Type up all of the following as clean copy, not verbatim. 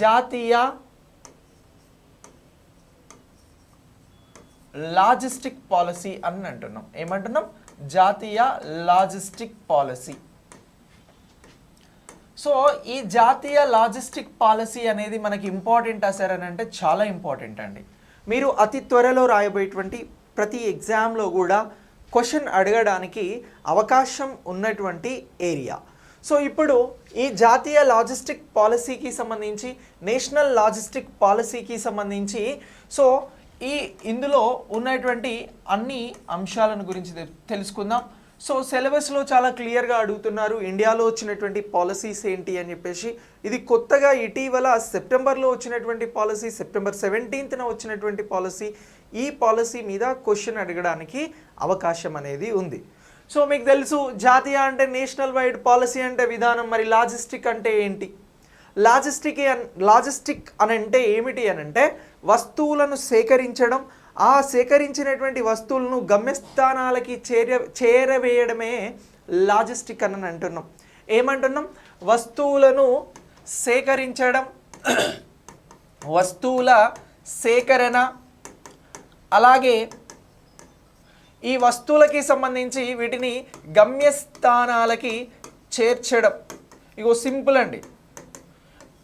జాతీయ logistic policy అని అంటున్నాం. ఏమంటున్నాం? జాతీయ లాజిస్టిక్ పాలసీ. సో ఈ జాతీయ లాజిస్టిక్ పాలసీ అనేది మనకి ఇంపార్టెంట్ సార్ అని అంటే చాలా ఇంపార్టెంట్ అండి. మీరు అతి త్వరలో రాయబోయేటువంటి ప్రతి ఎగ్జామ్లో కూడా క్వశ్చన్ అడగడానికి అవకాశం ఉన్నటువంటి ఏరియా. సో ఇప్పుడు ఈ జాతీయ లాజిస్టిక్ పాలసీకి సంబంధించి, నేషనల్ లాజిస్టిక్ పాలసీకి సంబంధించి సో ఇందులో ఉన్నటువంటి అన్ని అంశాలను గురించి తెలుసుకుందాం. సో సిలబస్లో చాలా క్లియర్గా అడుగుతున్నారు ఇండియాలో వచ్చినటువంటి పాలసీస్ ఏంటి అని చెప్పేసి. ఇది కొత్తగా ఇటీవల సెప్టెంబర్లో వచ్చినటువంటి పాలసీ, సెప్టెంబర్ 17న వచ్చినటువంటి పాలసీ. ఈ పాలసీ మీద క్వశ్చన్ అడగడానికి అవకాశం అనేది ఉంది. సో మీకు తెలుసు జాతీయ అంటే నేషనల్ వైడ్, పాలసీ అంటే విధానం. మరి లాజిస్టిక్ అంటే ఏంటి? లాజిస్టిక్ అని అంటే ఏమిటి అని అంటే వస్తువులను సేకరించడం, ఆ సేకరించినటువంటి వస్తువులను గమ్యస్థానాలకి చేరవేయడమే లాజిస్టిక్ అని అంటున్నాం. ఏమంటున్నాం? వస్తువులను సేకరించడం, వస్తువుల సేకరణ, అలాగే ఈ వస్తువులకి సంబంధించి వీటిని గమ్యస్థానాలకి చేర్చడం. ఇగో సింపుల్ అండి.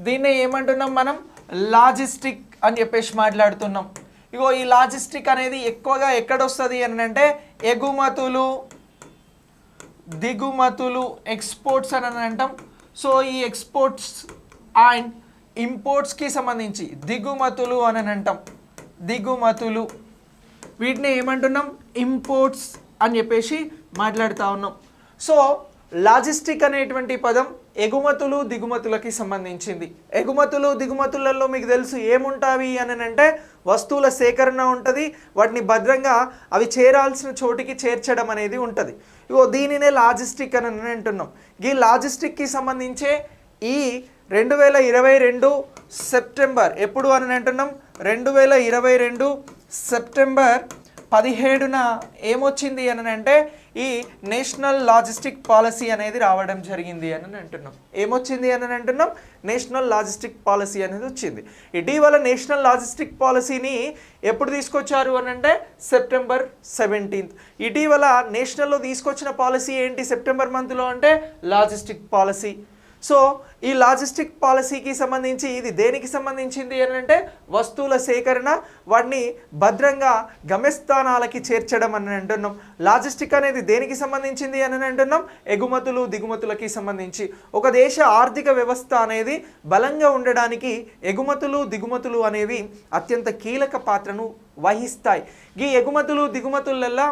దీన్ని ఏమంటున్నాం మనం? లాజిస్టిక్ అని చెప్పేసి మాట్లాడుతున్నాం. ఇగో ఈ లాజిస్టిక్ అనేది ఎక్కువగా ఎక్కడొస్తుంది అని అంటే ఎగుమతులు, దిగుమతులు, ఎక్స్పోర్ట్స్ అని అంటాం. సో ఈ ఎక్స్పోర్ట్స్ అండ్ ఇంపోర్ట్స్కి సంబంధించి దిగుమతులు అని అంటాం. దిగుమతులు వీటిని ఏమంటున్నాం? ఇంపోర్ట్స్ అని చెప్పేసి మాట్లాడుతూ ఉన్నాం. సో లాజిస్టిక్ అనేటువంటి పదం ఎగుమతులు దిగుమతులకి సంబంధించింది. ఎగుమతులు దిగుమతులలో మీకు తెలుసు ఏముంటావి అని అంటే వస్తువుల సేకరణ ఉంటుంది, వాటిని భద్రంగా అవి చేరాల్సిన చోటికి చేర్చడం అనేది ఉంటుంది. ఇగో దీనినే లాజిస్టిక్ అని అంటున్నాం. ఈ లాజిస్టిక్కి సంబంధించే ఈ 2022 సెప్టెంబర్ ఎప్పుడు అని అంటున్నాం? 2022 సెప్టెంబర్ 17న ఏమొచ్చింది అని అంటే ఈ నేషనల్ లాజిస్టిక్ పాలసీ అనేది రావడం జరిగింది అని అంటున్నాం. ఏమొచ్చింది అని అంటున్నాం? నేషనల్ లాజిస్టిక్ పాలసీ అనేది వచ్చింది. ఇటీవల నేషనల్ లాజిస్టిక్ పాలసీని ఎప్పుడు తీసుకొచ్చారు అని అంటే సెప్టెంబర్ 17. ఇటీవల నేషనల్లో తీసుకొచ్చిన పాలసీ ఏంటి సెప్టెంబర్ మంత్లో అంటే లాజిస్టిక్ పాలసీ. సో ఈ లాజిస్టిక్ పాలసీకి సంబంధించి ఇది దేనికి సంబంధించింది అని అంటే వస్తువుల సేకరణ, వాటిని భద్రంగా గమ్యస్థానాలకి చేర్చడం అని అంటున్నాం. లాజిస్టిక్ అనేది దేనికి సంబంధించింది అని అంటున్నాం? ఎగుమతులు దిగుమతులకి సంబంధించి. ఒక దేశ ఆర్థిక వ్యవస్థ అనేది బలంగా ఉండడానికి ఎగుమతులు దిగుమతులు అనేవి అత్యంత కీలక పాత్రను వహిస్తాయి. ఈ ఎగుమతులు దిగుమతులల్లో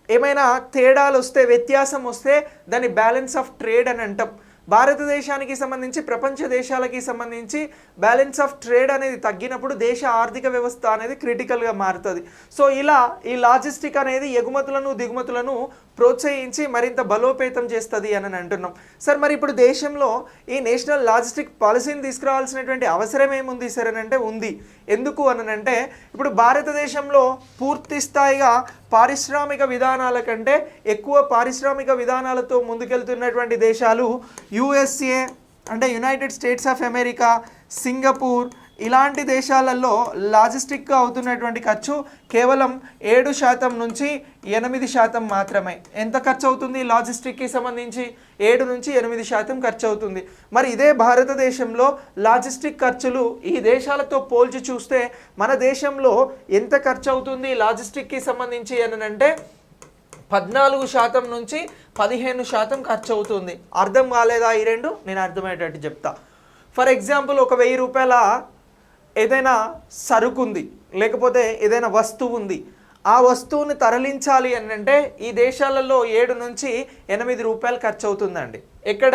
ఏమైనా తేడాలు వస్తే, వ్యత్యాసం వస్తే దాన్ని బ్యాలెన్స్ ఆఫ్ ట్రేడ్ అని అంటాం. భారతదేశానికి సంబంధించి ప్రపంచ దేశాలకి సంబంధించి బ్యాలెన్స్ ఆఫ్ ట్రేడ్ అనేది తగ్గినప్పుడు దేశ ఆర్థిక వ్యవస్థ అనేది క్రిటికల్గా మారుతుంది. సో ఇలా ఈ లాజిస్టిక్ అనేది ఎగుమతులను దిగుమతులను ప్రోత్సహించి మరింత బలోపేతం చేస్తుంది అని అంటున్నాం. సార్ మరి ఇప్పుడు దేశంలో ఈ నేషనల్ లాజిస్టిక్ పాలసీని తీసుకురావాల్సినటువంటి అవసరం ఏముంది సార్ అని అంటే ఉంది. ఎందుకు అని అంటే ఇప్పుడు భారతదేశంలో పూర్తి స్థాయిగా పారిశ్రామిక విధానాల కంటే ఎక్కువ పారిశ్రామిక విధానాలతో ముందుకెళ్తున్నటువంటి దేశాలు USA అంటే United states of America, Singapore ఇలాంటి దేశాలలో లాజిస్టిక్గా అవుతున్నటువంటి ఖర్చు కేవలం 7% నుంచి 8% మాత్రమే. ఎంత ఖర్చు అవుతుంది లాజిస్టిక్కి సంబంధించి? 7 నుంచి 8% ఖర్చు అవుతుంది. మరి ఇదే భారతదేశంలో లాజిస్టిక్ ఖర్చులు ఈ దేశాలతో పోల్చి చూస్తే మన దేశంలో ఎంత ఖర్చు అవుతుంది లాజిస్టిక్కి సంబంధించి అని అంటే 14% నుంచి 15% ఖర్చు అవుతుంది. అర్థం కాలేదా ఈ రెండు? నేను అర్థమయ్యేటట్టు చెప్తా. ఫర్ ఎగ్జాంపుల్ ఒక 1000 రూపాయల ఏదైనా సరుకు ఉంది, లేకపోతే ఏదైనా వస్తువు ఉంది, ఆ వస్తువుని తరలించాలి అని అంటే ఈ దేశాలలో 7 నుంచి 8 రూపాయలు ఖర్చు అవుతుందండి. ఎక్కడ?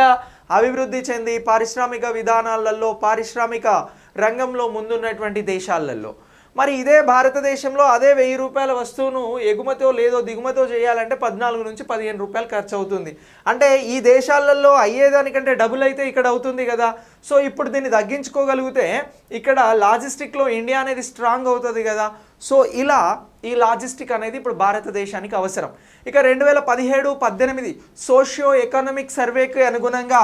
అభివృద్ధి చెంది పారిశ్రామిక విధానాలలో, పారిశ్రామిక రంగంలో ముందున్నటువంటి దేశాలలో. మరి ఇదే భారతదేశంలో అదే 1000 రూపాయల వస్తువును ఎగుమతో లేదో దిగుమతో చేయాలంటే 14 నుంచి 15 రూపాయలు ఖర్చు అవుతుంది. అంటే ఈ దేశాలలో అయ్యేదానికంటే డబుల్ అయితే ఇక్కడ అవుతుంది కదా. సో ఇప్పుడు దీన్ని తగ్గించుకోగలిగితే ఇక్కడ లాజిస్టిక్లో ఇండియా అనేది స్ట్రాంగ్ అవుతుంది కదా. సో ఇలా ఈ లాజిస్టిక్ అనేది ఇప్పుడు భారతదేశానికి అవసరం. ఇక 2017-18 సోషియో ఎకనామిక్ సర్వేకి అనుగుణంగా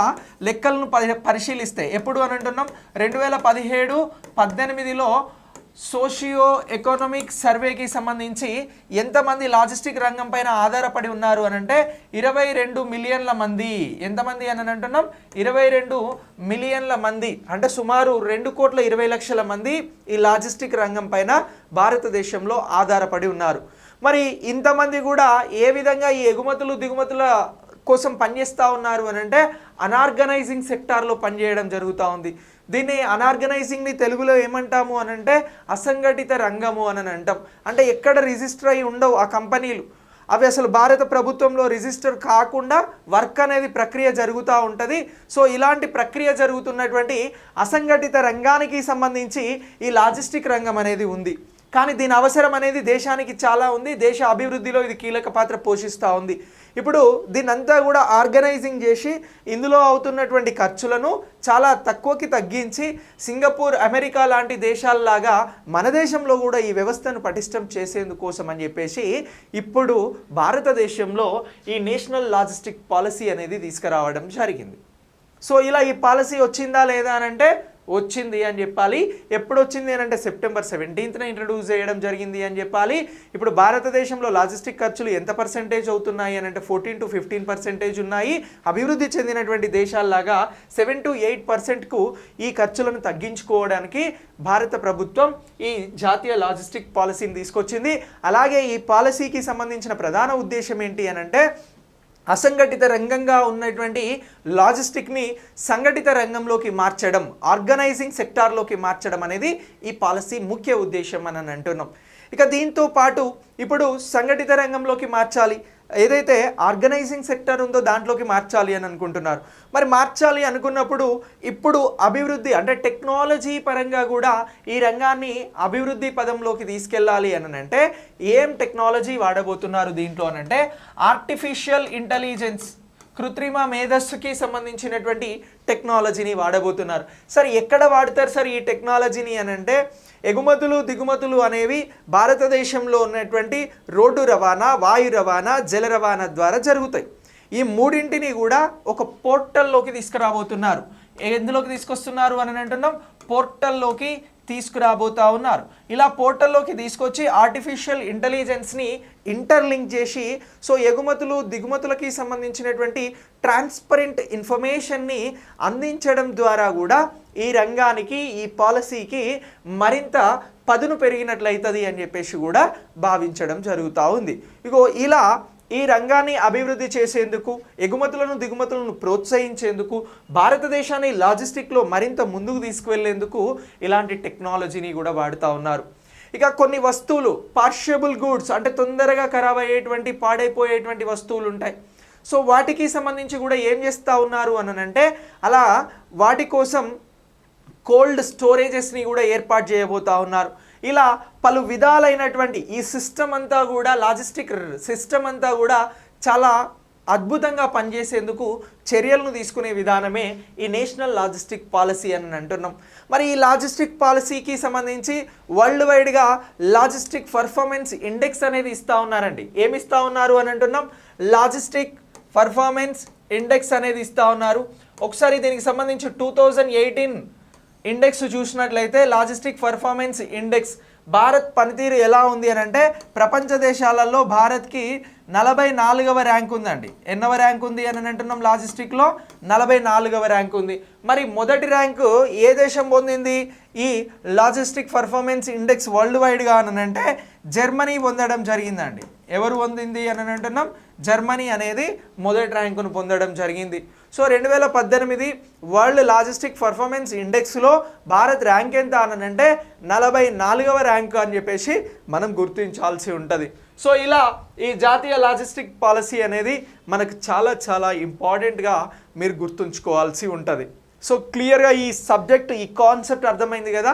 లెక్కలను పరిశీలిస్తే ఎప్పుడు అని అంటున్నాం 2017-18లో సోషియో ఎకనామిక్ సర్వేకి సంబంధించి ఎంతమంది లాజిస్టిక్ రంగం పైన ఆధారపడి ఉన్నారు అని అంటే 22 మిలియన్ల మంది. ఎంతమంది అని అంటున్నాం 22 మిలియన్ల మంది, అంటే సుమారు 2,20,00,000 మంది ఈ లాజిస్టిక్ రంగం పైన భారతదేశంలో ఆధారపడి ఉన్నారు. మరి ఇంతమంది కూడా ఏ విధంగా ఈ ఎగుమతులు దిగుమతుల కోసం పనిచేస్తూ ఉన్నారు అని అంటే అనార్గనైజింగ్ సెక్టార్లో పనిచేయడం జరుగుతూ ఉంది. దీన్ని అనార్గనైజింగ్ని తెలుగులో ఏమంటాము అని అంటే అసంఘటిత రంగము అని అంటాం. అంటే ఎక్కడ రిజిస్టర్ అయి ఉండవు ఆ కంపెనీలు, అవి అసలు భారత ప్రభుత్వంలో రిజిస్టర్ కాకుండా వర్క్ అనేది ప్రక్రియ జరుగుతూ ఉంటుంది. సో ఇలాంటి ప్రక్రియ జరుగుతున్నటువంటి అసంఘటిత రంగానికి సంబంధించి ఈ లాజిస్టిక్ రంగం అనేది ఉంది. కానీ దీని అవసరం అనేది దేశానికి చాలా ఉంది. దేశ అభివృద్ధిలో ఇది కీలక పాత్ర పోషిస్తూ ఉంది. ఇప్పుడు దీన్నంతా కూడా ఆర్గనైజింగ్ చేసి ఇందులో అవుతున్నటువంటి ఖర్చులను చాలా తక్కువకి తగ్గించి సింగపూర్, అమెరికా లాంటి దేశాలలాగా మన దేశంలో కూడా ఈ వ్యవస్థను పటిష్టం చేసేందుకోసం అని చెప్పేసి ఇప్పుడు భారతదేశంలో ఈ నేషనల్ లాజిస్టిక్ పాలసీ అనేది తీసుకురావడం జరిగింది. సో ఇలా ఈ పాలసీ వచ్చిందా లేదా అని అంటే వచ్చింది అని చెప్పాలి. ఎప్పుడు వచ్చింది అని అంటే September 17న ఇంట్రడ్యూస్ చేయడం జరిగింది అని చెప్పాలి. ఇప్పుడు భారతదేశంలో లాజిస్టిక్ ఖర్చులు ఎంత పర్సెంటేజ్ అవుతున్నాయి అని అంటే 14-15% ఉన్నాయి. అభివృద్ధి చెందినటువంటి దేశాల్లాగా 7-8%కు ఈ ఖర్చులను తగ్గించుకోవడానికి భారత ప్రభుత్వం ఈ జాతీయ లాజిస్టిక్ పాలసీని తీసుకొచ్చింది. అలాగే ఈ పాలసీకి సంబంధించిన ప్రధాన ఉద్దేశం ఏంటి అని అంటే అసంఘటిత రంగంగా ఉన్నటువంటి లాజిస్టిక్ని సంఘటిత రంగంలోకి మార్చడం, ఆర్గనైజింగ్ సెక్టార్లోకి మార్చడం అనేది ఈ పాలసీ ముఖ్య ఉద్దేశం అని అంటున్నాం. ఇక దీంతో పాటు ఇప్పుడు సంఘటిత రంగంలోకి మార్చాలి, ఏదైతే ఆర్గనైజింగ్ సెక్టర్ ఉందో దాంట్లోకి మార్చాలి అని అనుకుంటున్నారు. మరి మార్చాలి అనుకున్నప్పుడు ఇప్పుడు అభివృద్ధి అంటే టెక్నాలజీ పరంగా కూడా ఈ రంగాన్ని అభివృద్ధి పదంలోకి తీసుకెళ్ళాలి అని అంటే ఏం టెక్నాలజీ వాడబోతున్నారు దీంట్లో అని అంటే ఆర్టిఫిషియల్ ఇంటెలిజెన్స్, కృత్రిమ మేధస్సుకి సంబంధించినటువంటి టెక్నాలజీని వాడబోతున్నారు. సరే ఎక్కడ వాడతారు సార్ ఈ టెక్నాలజీని అని అంటే ఎగుమతులు దిగుమతులు అనేవి భారతదేశంలో ఉన్నటువంటి రోడ్డు రవాణా, వాయు రవాణా, జల రవాణా ద్వారా జరుగుతాయి. ఈ మూడింటిని కూడా ఒక పోర్టల్లోకి తీసుకురాబోతున్నారు. ఎందులోకి తీసుకొస్తున్నారు అని అంటున్నాం పోర్టల్లోకి తీసుకురాబోతా ఉన్నారు. ఇలా పోర్టల్లోకి తీసుకొచ్చి ఆర్టిఫిషియల్ ఇంటెలిజెన్స్ని ఇంటర్లింక్ చేసి సో ఎగుమతులు దిగుమతులకి సంబంధించినటువంటి ట్రాన్స్పరెంట్ ఇన్ఫర్మేషన్ని అందించడం ద్వారా కూడా ఈ రంగానికి, ఈ పాలసీకి మరింత పదును పెరిగినట్లయితుంది అని చెప్పేసి కూడా భావించడం జరుగుతూ ఉంది. ఇగో ఇలా ఈ రంగాన్ని అభివృద్ధి చేసేందుకు, ఎగుమతులను దిగుమతులను ప్రోత్సహించేందుకు, భారతదేశాన్ని లాజిస్టిక్లో మరింత ముందుకు తీసుకువెళ్లేందుకు ఇలాంటి టెక్నాలజీని కూడా వాడుతూ ఉన్నారు. ఇక కొన్ని వస్తువులు పార్షియబుల్ గూడ్స్ అంటే తొందరగా ఖరాబ్ అయ్యేటువంటి, పాడైపోయేటువంటి వస్తువులు ఉంటాయి. సో వాటికి సంబంధించి కూడా ఏం చేస్తూ ఉన్నారు అని అంటే అలా వాటి కోసం కోల్డ్ స్టోరేజెస్ని కూడా ఏర్పాటు చేయబోతూ ఉన్నారు. ఇలా పలు విధాలైనటువంటి ఈ సిస్టమ్ అంతా కూడా, లాజిస్టిక్ సిస్టమ్ అంతా కూడా చాలా అద్భుతంగా పనిచేసేందుకు చర్యలను తీసుకునే విధానమే ఈ నేషనల్ లాజిస్టిక్ పాలసీ అని అంటున్నాం. మరి ఈ లాజిస్టిక్ పాలసీకి సంబంధించి వరల్డ్ వైడ్గా లాజిస్టిక్ పర్ఫార్మెన్స్ ఇండెక్స్ అనేది ఇస్తూ ఉన్నారండి. ఏమి ఇస్తూ ఉన్నారు అని అంటున్నాం లాజిస్టిక్ పర్ఫార్మెన్స్ ఇండెక్స్ అనేది ఇస్తూ ఉన్నారు. ఒకసారి దీనికి సంబంధించి 2018 ఇండెక్స్ చూసినట్లయితే లాజిస్టిక్ పర్ఫార్మెన్స్ ఇండెక్స్ భారత్ పనితీరు ఎలా ఉంది అని అంటే ప్రపంచ దేశాలలో భారత్కి 44వ ర్యాంక్ ఉందండి. ఎన్నవ ర్యాంక్ ఉంది అని అంటున్నాం లాజిస్టిక్లో 44వ ర్యాంక్ ఉంది. మరి మొదటి ర్యాంకు ఏ దేశం పొందింది ఈ లాజిస్టిక్ పర్ఫార్మెన్స్ ఇండెక్స్ వరల్డ్ వైడ్గా అని అంటే జర్మనీ పొందడం జరిగిందండి. ఎవరు పొందింది అని అంటున్నాం జర్మనీ అనేది మొదటి ర్యాంకును పొందడం జరిగింది. సో 2018 వరల్డ్ లాజిస్టిక్ పర్ఫార్మెన్స్ ఇండెక్స్లో భారత్ ర్యాంక్ ఎంత అని అంటే 44వ ర్యాంక్ అని చెప్పేసి మనం గుర్తించాల్సి ఉంటుంది. సో ఇలా ఈ జాతీయ లాజిస్టిక్ పాలసీ అనేది మనకు చాలా చాలా ఇంపార్టెంట్గా మీరు గుర్తుంచుకోవాల్సి ఉంటుంది. సో క్లియర్గా ఈ సబ్జెక్ట్, ఈ కాన్సెప్ట్ అర్థమైంది కదా.